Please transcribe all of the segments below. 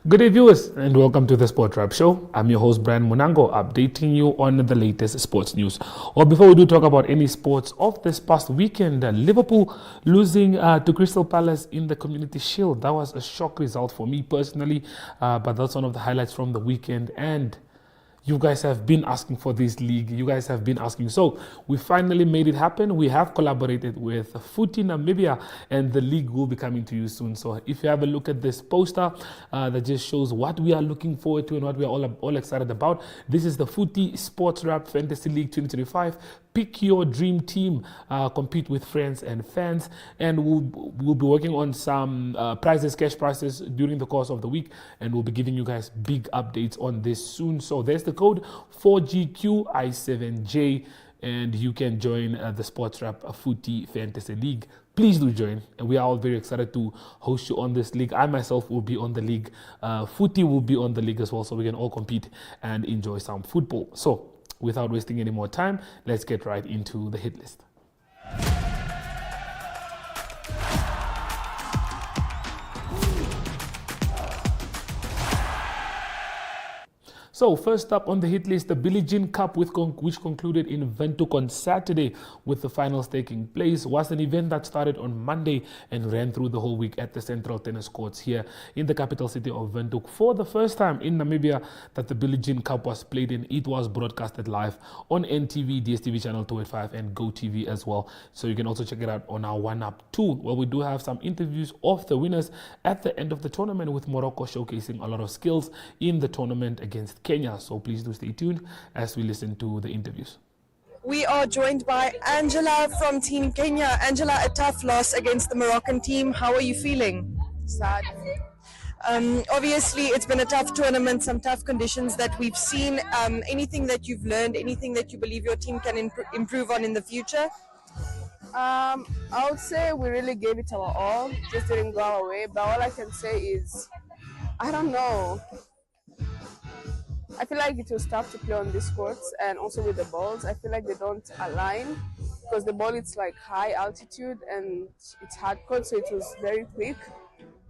Good day, viewers, and welcome to the Sport Wrap Show. I'm your host, Brian Munango, updating you on the latest sports news. Well, before we do talk about any sports of this past weekend, Liverpool losing to Crystal Palace in the Community Shield. That was a shock result for me personally, but that's one of the highlights from the weekend. And you guys have been asking for this league. You guys have been asking. So we finally made it happen. We have collaborated with Footy Namibia, and the league will be coming to you soon. So if you have a look at this poster that just shows what we are looking forward to and what we are all excited about, this is the Footy Sports Wrap Fantasy League 2025. Pick your dream team, compete with friends and fans, and we'll be working on some prizes, cash prizes during the course of the week, and we'll be giving you guys big updates on this soon. So there's the code 4GQI7J, and you can join the Sports Wrap Footy Fantasy League. Please do join, and we are all very excited to host you on this league. I myself will be on the league. Footy will be on the league as well, so we can all compete and enjoy some football. So without wasting any more time, let's get right into the hit list. So first up on the hit list, the Billie Jean Cup, which concluded in Windhoek on Saturday with the finals taking place, was an event that started on Monday and ran through the whole week at the Central Tennis Courts here in the capital city of Windhoek. For the first time in Namibia that the Billie Jean Cup was played in, it was broadcasted live on NTV, DSTV channel 285 and GoTV as well. So you can also check it out on our OneUp tool, where we do have some interviews of the winners at the end of the tournament, with Morocco showcasing a lot of skills in the tournament against Kenya. So please do stay tuned as we listen to the interviews. We are joined by Angela from Team Kenya. Angela, a tough loss against the Moroccan team. How are you feeling? Sad. Obviously, it's been a tough tournament, some tough conditions that we've seen. Anything that you've learned, anything that you believe your team can improve on in the future? I would say we really gave it our all, just didn't go our way. But all I can say is, I don't know. I feel like it was tough to play on these courts, and also with the balls. I feel like they don't align because the ball is like high altitude and it's hard court, so it was very quick.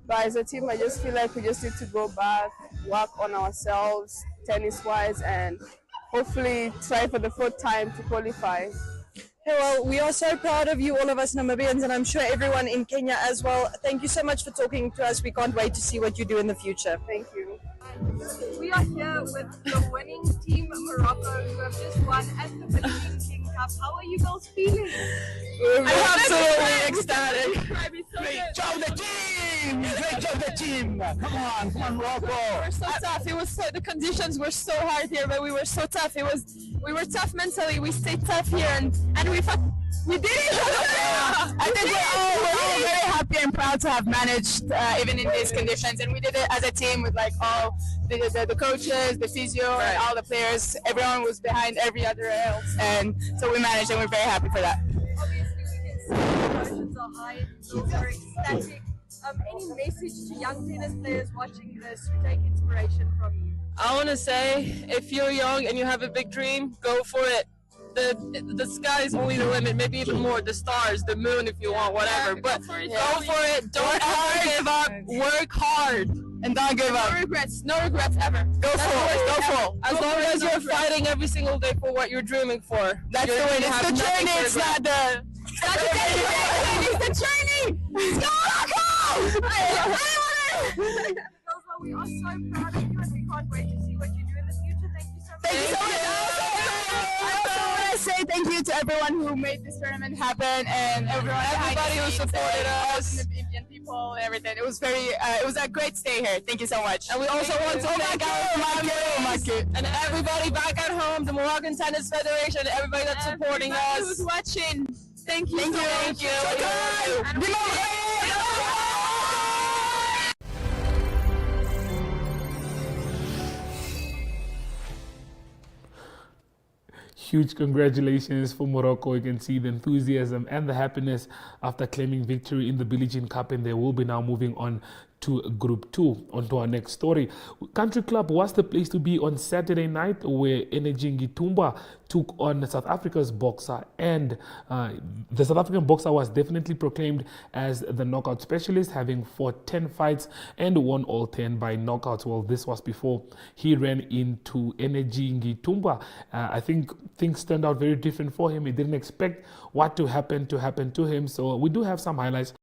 But as a team, I just feel like we just need to go back, work on ourselves, tennis-wise, and hopefully try for the fourth time to qualify. Hey, well, we are so proud of you, all of us Namibians, and I'm sure everyone in Kenya as well. Thank you so much for talking to us. We can't wait to see what you do in the future. Thank you. We are here with the winning team Morocco, who have just won at the Billie Jean Cup. How are you girls feeling? We're absolutely ecstatic. Great job, the team! Great job, the team! Come on, Morocco! We were so tough. It was the conditions were so hard here, but we were so tough. We were tough mentally. We stayed tough here, and we did it. I think we're all very happy and proud to have managed even in these conditions, and we did it as a team with like all the coaches, the physio, and all the players. Everyone was behind every other else, and so we managed, and we're very happy for that. Obviously, we can see the emotions are high, things are ecstatic. Any message to young tennis players watching this who take inspiration from you? I want to say, if you're young and you have a big dream, go for it. The sky is only the limit, maybe even more. The stars, the moon, if you want, whatever. But go for it. Don't ever give up. Work hard. And don't give up. No regrets ever. Go full. As long as you're fighting every single day for what you're dreaming for. That's the way. It's the journey. It's not the. It's the journey. Let's go, Morocco! We are so proud of you, and we can't wait to see what you do in the future. Thank you so much. Thank you so much. I also want to say thank you to everyone who made this tournament happen, and everybody who supported us, the Indian people, and everything. It was it was a great stay here. Thank you so much. And we also want to thank our members and everybody back at home, the Moroccan Tennis Federation, everybody that's supporting us. Who's watching? Thank you. Thank you. Huge congratulations for Morocco. You can see the enthusiasm and the happiness after claiming victory in the Billie Jean Cup, and they will be now moving on to Group 2. On to our next story. Country Club was the place to be on Saturday night, where Energy Ngitumba took on South Africa's boxer, and the South African boxer was definitely proclaimed as the knockout specialist, having fought 10 fights and won all 10 by knockouts. Well, this was before he ran into Energy Ngitumba. I think things turned out very different for him. He didn't expect what to happen to him. So we do have some highlights.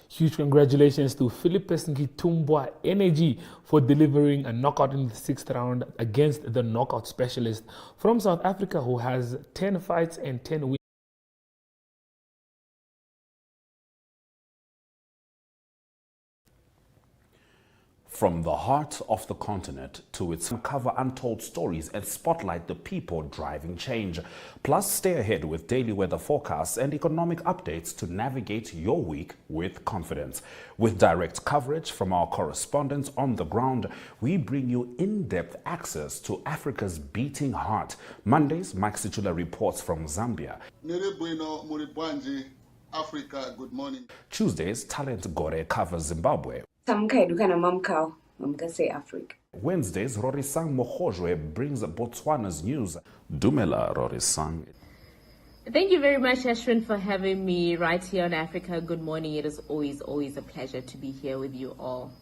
Huge congratulations to Philippus Ngitumba Energy for delivering a knockout in the 6th round against the knockout specialist from South Africa, who has 10 fights and 10 wins. From the heart of the continent to its uncover untold stories and spotlight the people driving change. Plus, stay ahead with daily weather forecasts and economic updates to navigate your week with confidence. With direct coverage from our correspondents on the ground, we bring you in-depth access to Africa's beating heart. Mondays, Mike Situla reports from Zambia. Africa, good morning. Tuesdays, Talent Gore covers Zimbabwe. Africa. Wednesdays, Rorisang Mokojwe brings Botswana's news. Dumela, Rorisang. Thank you very much, Ashwin, for having me right here on Africa. Good morning. It is always a pleasure to be here with you all.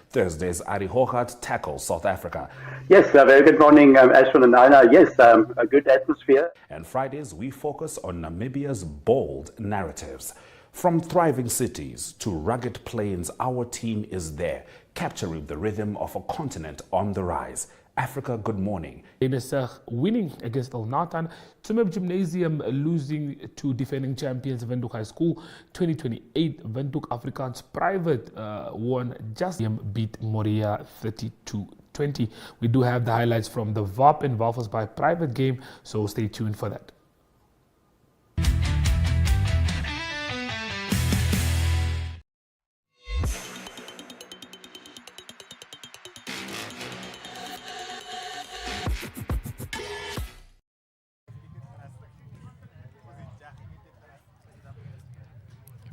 Thursdays, Ari Hogarth tackles South Africa. Yes, very good morning, Ashwin and Anna. Yes, a good atmosphere. And Fridays, we focus on Namibia's bold narratives. From thriving cities to rugged plains, our team is there, capturing the rhythm of a continent on the rise. Africa, good morning. Enesag winning against Al Natan. Tsumeb Gymnasium losing to defending champions Windhoek High School. 2028 Windhoek Afrikaans Private won, just beat Moria 32 20. We do have the highlights from the VOP and Walvis by private game, so stay tuned for that.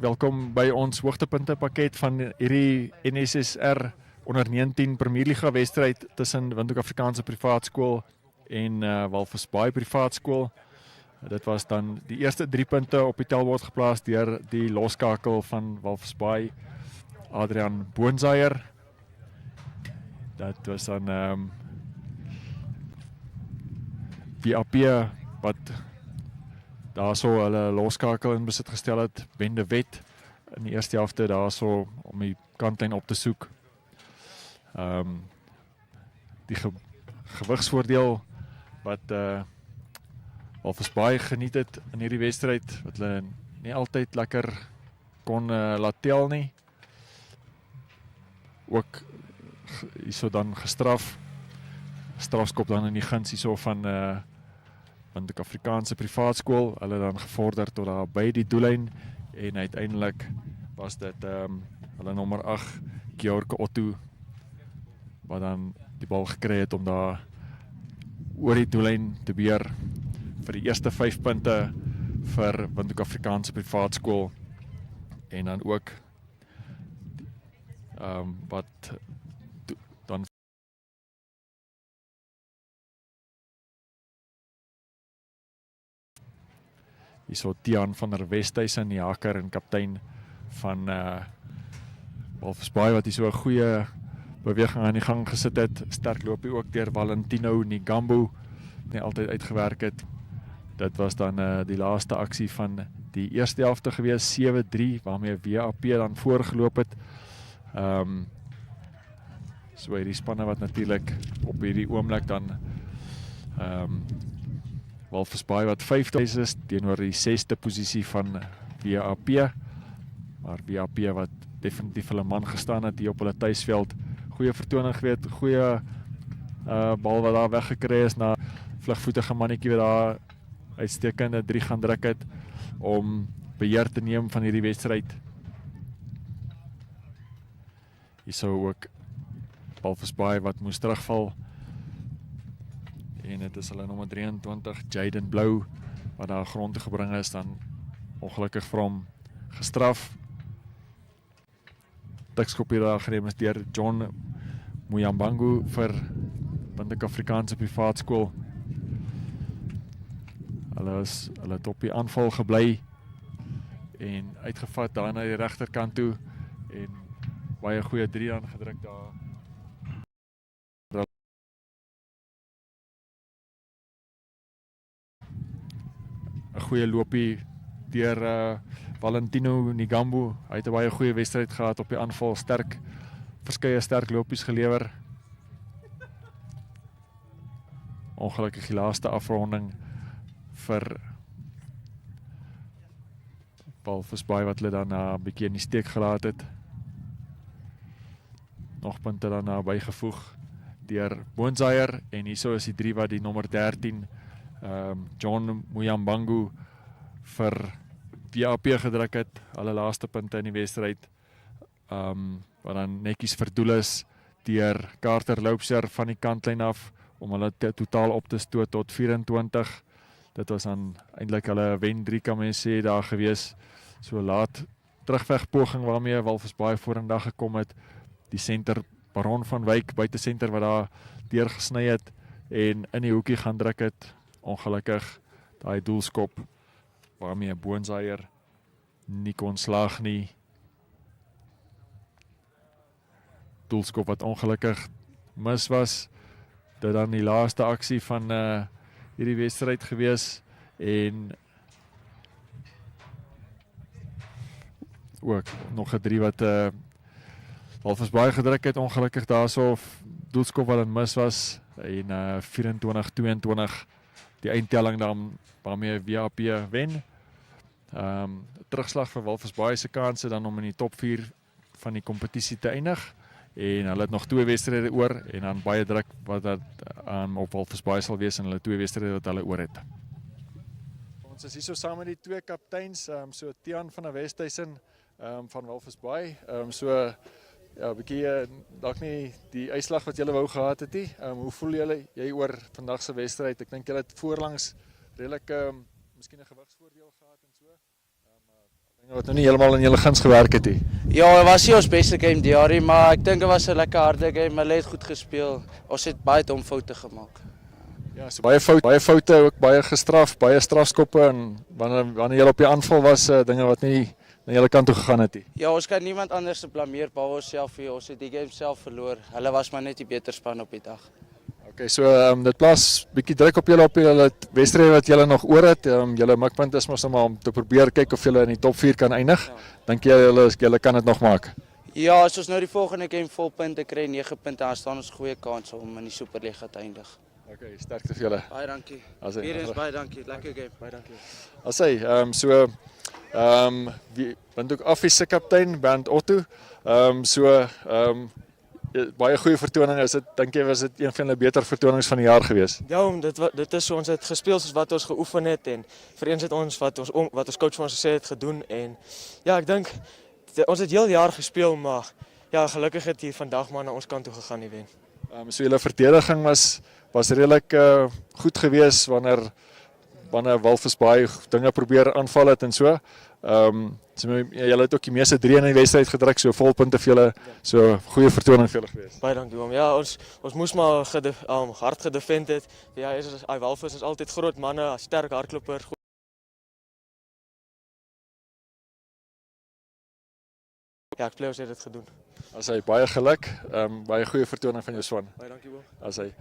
Welkom by ons hoogtepunte pakket van hierdie NSSR onder 19 Premierliga wedstryd tussen Windhoek Afrikaanse Privaat Skool en Walvis Bay Privaat Skool. Dit was dan die eerste 3 punte op die tellbord geplaas deur die loskakel van Walvis Bay, Adrian Boonzaier. Dit was dan VAP wat daarso hulle loskakel in besit gestel het, Ben de Wet in die eerste helfte daarso om die kantlyn op te soek. Die gewigsvoordeel wat Walvis Bay geniet het in hierdie wedstryd, wat hulle nie altyd lekker kon laat tel nie. Ook hierso dan gestraf, strafskop dan in die guns hierso van Windhoek Afrikaanse Privaat Skool, hulle dan gevorder tot daar by die doellyn en uiteindelik was dit hulle nommer 8 George Otto wat dan die bal gekry het om daar oor die doellyn te beer vir die eerste 5 punte vir Windhoek Afrikaanse Privaat Skool en dan ook wat dan hierso Tiaan van der Westhuizen, die haker en kaptein van Walvis Bay wat hier so 'n goeie beweging aan die gang gesit het. Sterk loopie ook deur Valentino Nigambo, nie altyd uitgewerk het. Dit was dan die laaste aksie van die eerste helfte gewees, 7-3, waarmee WAP dan voorgeloop het. So hierdie spanne wat natuurlik op hierdie oomblik dan Walvis Bay wat 5de is teenoor die 6de posisie van WAP, maar WAP wat definitief hulle man gestaan het hier op hulle tuisveld. Goeie vertoning geweet, goeie bal wat daar weggekry is na vlugvoetige mannetjie wat daar uitstekende 3 gaan druk het om beheer te neem van hierdie wedstryd. Hier sou ook Walvis Bay wat moes terugval. En dit is hulle nommer 23, Jaden Blou, wat daar grond toe gebring is, dan ongelukkig vir hom gestraf. Tikskop hier daar geneem is deur John Muyambangu vir Windhoek Afrikaanse Privaat Skool. Hulle het op die aanval gebly en uitgevat daar na die regterkant toe en baie goeie 3 aan gedruk daar. 'n goeie loopie deur Valentino Nigambo. Hy het 'n baie goeie wedstryd gehad op die aanval, verskeie sterk lopies gelewer. Ongelukkig die laaste afronding vir Walvis Bay wat hulle dan 'n bietjie in die steek gelaat het. Nog punte dan bygevoeg deur Boonzaier en hierso is die 3 wat die nommer 13 John Muyambangu vir WAP gedruk het, hulle laaste punte in die wedstryd, wat dan netjies verdoel is deur Carter Loubser van die kantlyn af om hulle totaal op te stoot tot 24. Dit was dan eintlik hulle wen 3 kan mens sê daar gewees. So laat terugvegpoging waarmee Walvis Bay vorendag gekom het. Die senter Baron van Wyk buite senter wat daar deurgesny het en in die hoekie gaan druk het. Ongelukkig daai doelskop waarmee Boonzaier nie kon slag nie. Doelskop wat ongelukkig mis was. Dit dan die laaste aksie van hierdie wedstryd gewees en ook nog 'n 3 wat Walvis Bay gedruk het, ongelukkig daarso doelskop wat dan mis was en 24-22 die eindtelling dan waarmee WAP wen. Terugslag vir Walvis Bay se kanse dan om in die top 4 van die kompetisie te eindig en hulle het nog 2 wedstryde oor en dan baie druk wat dat op Walvis Bay sal wees en hulle 2 wedstryde wat hulle oor het. Ons is hier so saam met die 2 kapteins, so Tiaan van der Westhuizen van Walvis Bay, so ja, bietjie dalk nie die uitslag wat julle wou gehad het nie. Hoe voel jy oor vandag se wedstryd? Ek dink julle het voorlangs redelik miskien 'n gewigsvoordeel gehad en so. Dinge wat nou nie heeltemal in julle guns gewerk het nie. Ja, het was nie ons beste game die jaar nie, maar ek dink dit was 'n lekker harde game. Hulle het goed gespeel. Ons het baie dom foute gemaak. Ja, so baie foute, ook baie gestraf, baie strafskoppe en wanneer jy op die aanval was, dinge wat nie na julle kant toe gegaan het nie. Ja, ons kan niemand anders se blameer behalwe onsself hier. Ons het die game self verloor. Hulle was maar net die beter span op die dag. Okay, so dit plaas bietjie druk op julle wedstryde wat julle nog oor het. Julle mikpunt is mos om te probeer kyk of julle in die top 4 kan eindig. Ja. Dink jy julle kan dit nog maak? Ja, as ons nou die volgende game vol punte kry, 9 punte, dan staan ons goeie kans om in die Superliga te eindig. Okay, sterkte vir julle. Baie dankie. Weer baie dankie. Lekker game. Baie dankie. Windhoek Affie se kaptein Bernd Otto. Baie goeie vertoning is dit. Dink jy was dit een van die beter vertonings van die jaar gewees? Ja, dit is so, ons het gespeel soos wat ons geoefen het en vir eens het ons wat ons coach vir ons gesê het gedoen en ja, ek dink ons het heel jaar gespeel, maar ja, gelukkig het hier vandag maar na ons kant toe gegaan die wen. So julle verdediging was redelik goed gewees wanneer Walvis Bay dinge probeer aanval het en so. Julle het ook die meeste 3 in die wedstryd gedruk, so vol punte vir julle, so goeie vertoning vir julle gewees. Baie dankie oom. Ja, ons moes maar hard gedefend het. Ja, Walvis is altyd groot manne, sterk hardloper. Ja, ek bly ons het dit gedoen. As hy baie geluk, baie goeie vertoning van jou span. Baie dankie oom. As hy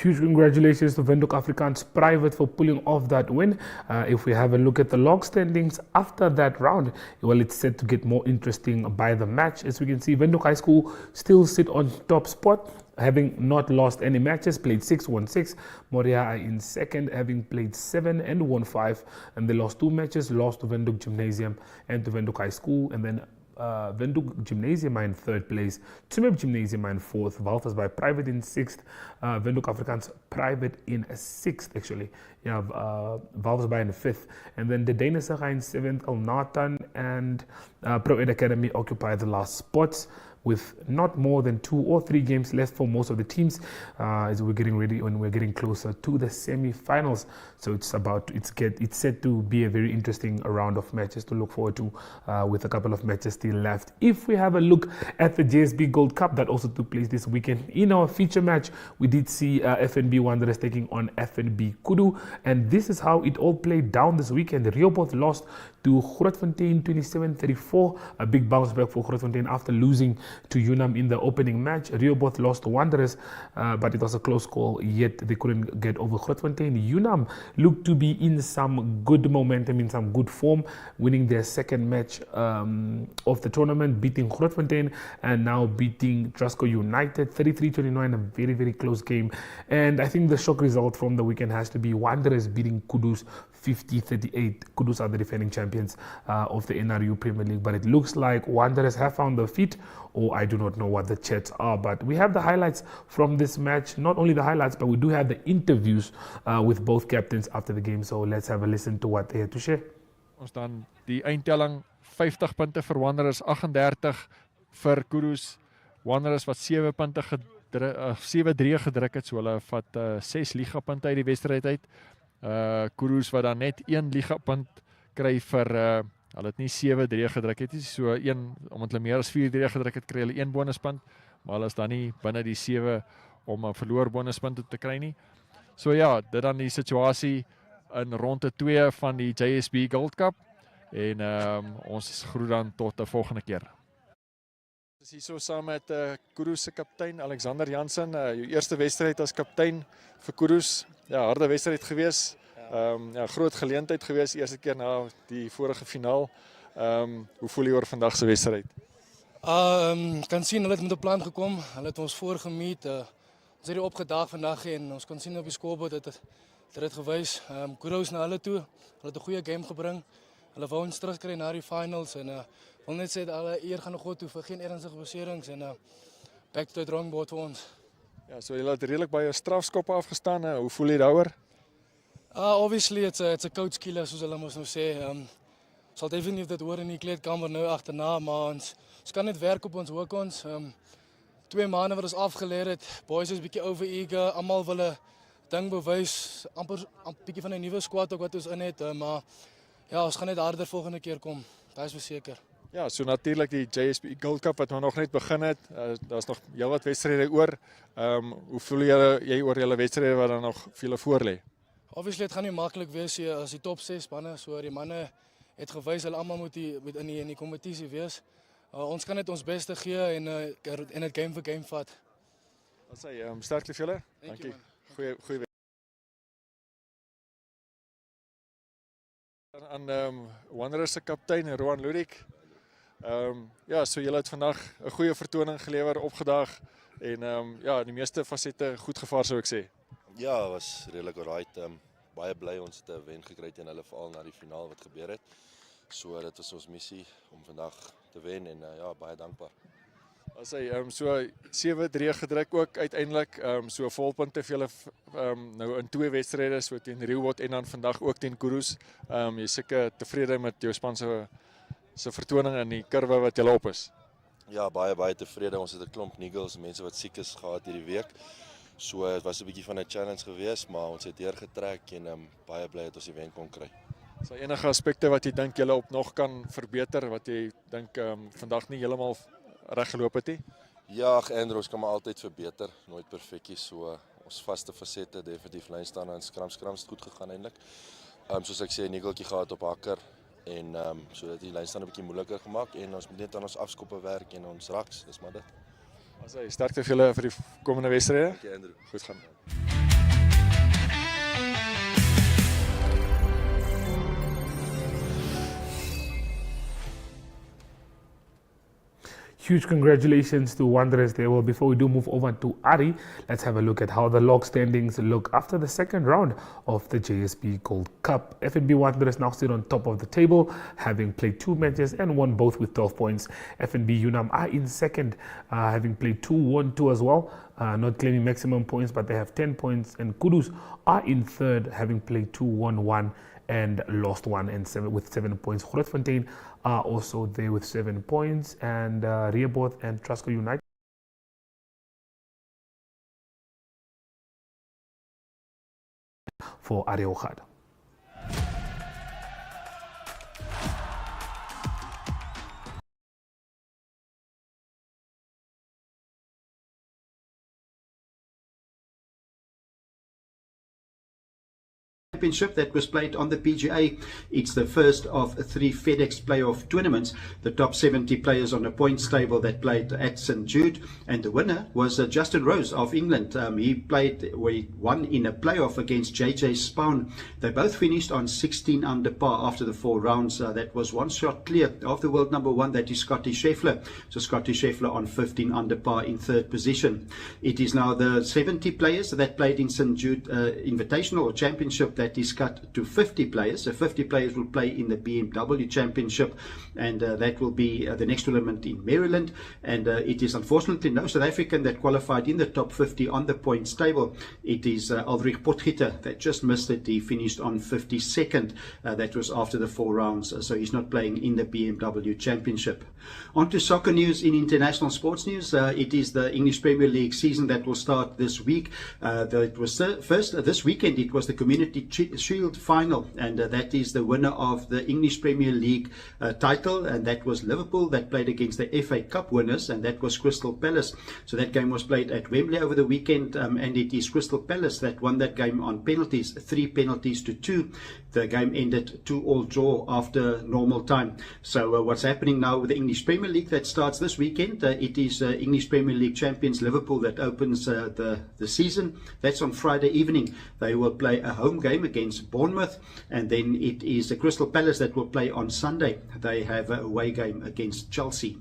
Huge congratulations to Windhoek Afrikaans Private for pulling off that win. If we have a look at the log standings after that round, well, it's set to get more interesting by the match. As we can see, Windhoek High School still sit on top spot, having not lost any matches, played 6, won 6. Moria are in second, having played 7 and won 5. And they lost 2 matches, lost to Windhoek Gymnasium and to Windhoek High School. And then Windhoek Gymnasium are in 3rd place, Tsumeb Gymnasium are in 4th, Walvis Bay Private in 6th, Windhoek Afrikaans Private in 6th actually. Yeah, Walvis Bay in 5th, and then the Danish are in 7th, Al Nathan and Pro Ed Academy occupy the last spots, with not more than 2 or 3 games left for most of the teams as we're getting ready and we're getting closer to the semi-finals. So it's set to be a very interesting round of matches to look forward to with a couple of matches still left. If we have a look at the JSB Gold Cup that also took place this weekend, in our feature match we did see FNB Wanderers taking on FNB Kudu, and this is how it all played down this weekend. Rioboth lost to Grootfontein 27-34, a big bounce back for Grootfontein after losing to UNAM in the opening match. Rioboth lost to Wanderers, but it was a close call, yet they couldn't get over Grootfontein. UNAM looked to be in some good momentum, in some good form, winning their second match of the tournament, beating Grootfontein and now beating Trasco United 33-29, a very, very close game. And I think the shock result from the weekend has to be Wanderers beating Kudus 50-38. Kudus are the defending champions of the NRU Premier League, but it looks like Wanderers have found their feet, or I do not know what the chats are. But we have the highlights from this match. Not only the highlights, but we do have the interviews with both captains after the game. So let's have a listen to what they had to share. Ons dan die eindtelling 50 punte vir Wanderers, 38 vir Kudus. Wanderers wat 7 punte 7-3 gedruk het, so hulle vat 6 liga punte uit die wedstryd uit. Kudus wat dan net 1 liga punt kry vir hulle het nie 7-3 gedruk het nie, so omdat hulle meer as 4-3 gedruk het, kry hulle 1 bonuspunt, maar hulle is dan nie binne die 7 om 'n verloor bonuspunt te kry nie. So ja, dit dan die situasie in ronde 2 van die JSB Gold Cup en ons groet dan tot 'n volgende keer. Ons is hier so saam met Kudus se kaptein Alexander Jansen, jou eerste wedstryd as kaptein vir Kudus. Ja, harde wedstryd gewees. Ja, groot geleentheid gewees, eerste keer na die vorige finaal. Hoe voel jy oor vandag se wedstryd? Kan sien hulle het met 'n plan gekom. Hulle het ons voorgemeet. ons het hier opgedaag vandag en ons kon sien op die scoreboard dat dit gewys. Kudos na hulle toe. Hulle het 'n goeie game gebring. Hulle wou ons terugkry na die finals en wil net sê dat alle eer gaan na God toe vir geen ernstige beserings en back to the drawing board vir ons. Ja, so julle het redelik baie strafskoppe afgestaan. Hoe voel jy daaroor? Obviously it's a coach killer soos hulle mos nou sê. Sal definitief dit hoor in die kleedkamer nou agterna, maar ons kan net werk op ons hoek. 2 maande wat ons afgeleer het. Boys is bietjie over eager. Almal wil 'n ding bewys. Amper bietjie van 'n nuwe squad ook wat ons in het, maar ja, ons gaan net harder volgende keer kom. Dit is verseker. Ja, so natuurlik die JSP Gold Cup wat nog net begin het. Daar's nog heelwat wedstryde oor. Hoe voel jy oor julle wedstryde wat dan nog vir julle voor lê? Obviously dit gaan nie maklik wees as die top 6 spanne, so die manne het gewys hulle almal moet in die kompetisie wees. Ons kan net ons beste gee en dit game vir game vat. Wat sê jy? Sterkte vir julle. Dankie. Goeie aan Wanderers se kaptein Roan Ludik. Ja, so julle het vandag 'n goeie vertoning gelewer, opgedaag en ja, die meeste fasette goed gevaar sou ek sê. Ja, was redelik alright. Baie bly ons het 'n wen gekry teen hulle veral na die finaal wat gebeur het. So dit was ons missie om vandag te wen en ja, baie dankbaar. As hy so 7-3 gedruk ook uiteindelik, so volpunte vir julle nou in 2 wedstryde, so teen Rewot en dan vandag ook teen Kurus. Jy seker tevrede met jou span se vertoning en die kurwe wat julle op is. Ja, baie tevrede. Ons het 'n klomp niggles, mense wat siek is gehad hierdie week. So dit was 'n bietjie van 'n challenge geweest, maar ons het deurgetrek en baie bly dat ons die wen kon kry. Is daar enige aspekte wat jy dink julle op nog kan verbeter, wat jy dink vandag nie heeltemal reg geloop het nie? Ja, Andrews kan maar altyd verbeter, nooit perfek nie. So ons vaste fasette definitief lyn staan en skrams het goed gegaan eintlik. Soos ek sê, 'n niggeltjie gehad op hakker en so dat die lyn staan 'n bietjie moeiliker gemaak en ons moet net aan ons afskoppe werk en ons raks, dis maar dit. As hy sterkte vir julle vir die komende wedstryde. Dankie Andrew. Goed gaan. Huge congratulations to Wanderers there. Well, before we do move over to Ari, let's have a look at how the log standings look after the second round of the JSP Gold Cup. FNB Wanderers now sit on top of the table, having played 2 matches and won both with 12 points. FNB Unam are in second, having played 2, won 2 as well, not claiming maximum points, but they have 10 points. And Kudus are in third, having played 2, won 1. And lost 1 and 7 with 7 points. Grootfontein are also there with 7 points, and Rehboth and Trusco United for Areochad. Championship that was played on the PGA. It's the first of 3 FedEx playoff tournaments. The top 70 players on the points table that played at St. Jude, and the winner was Justin Rose of England. He won in a playoff against JJ Spaun. They both finished on 16 under par after the 4 rounds. That was 1 shot clear of the world number 1, that is Scotty Scheffler. So Scotty Scheffler on 15 under par in 3rd position. It is now the 70 players that played in St. Jude Invitational or Championship that is cut to 50 players. So 50 players will play in the BMW Championship, and that will be the next tournament in Maryland. And it is unfortunately no South African that qualified in the top 50 on the points table. It is Ulrich Potgieter that just missed it. He finished on 52nd. That was after the 4 rounds, so he's not playing in the BMW Championship. On to soccer news in international sports news. It is the English Premier League season that will start this week. It was first this weekend. It was the Community Shield final, and that is the winner of the English Premier League title, and that was Liverpool that played against the FA Cup winners, and that was Crystal Palace. So that game was played at Wembley over the weekend, and it is Crystal Palace that won that game on penalties, 3 penalties to 2. The game ended 2-2 draw after normal time. So what's happening now with the English Premier League that starts this weekend? It is English Premier League champions Liverpool that opens the season. That's on Friday evening. They will play a home game against Bournemouth, and then it is the Crystal Palace that will play on Sunday. They have a away game against Chelsea.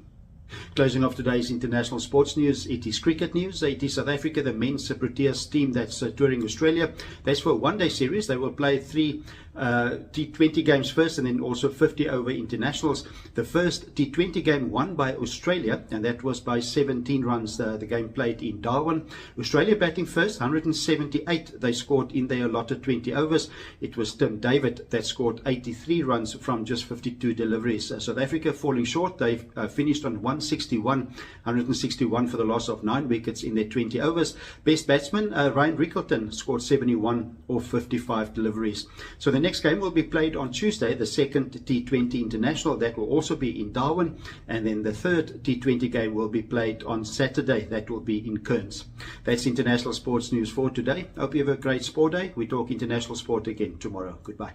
Closing off today's international sports news, it is cricket news. It is South Africa, the men's Proteas team that's touring Australia. That's for a one-day series. They will play 3 T20 games first and then also 50 over internationals. The first T20 game won by Australia, and that was by 17 runs. The game played in Darwin. Australia batting first, 178 they scored in their allotted 20 overs. It was Tim David that scored 83 runs from just 52 deliveries. South Africa falling short. They finished on 161 for the loss of 9 wickets in their 20 overs. Best batsman Ryan Rickelton scored 71 off 55 deliveries. So the next game will be played on Tuesday, the second T20 international. That will also be in Darwin. And then the third T20 game will be played on Saturday. That will be in Cairns. That's international sports news for today. Hope you have a great sport day. We talk international sport again tomorrow. Goodbye.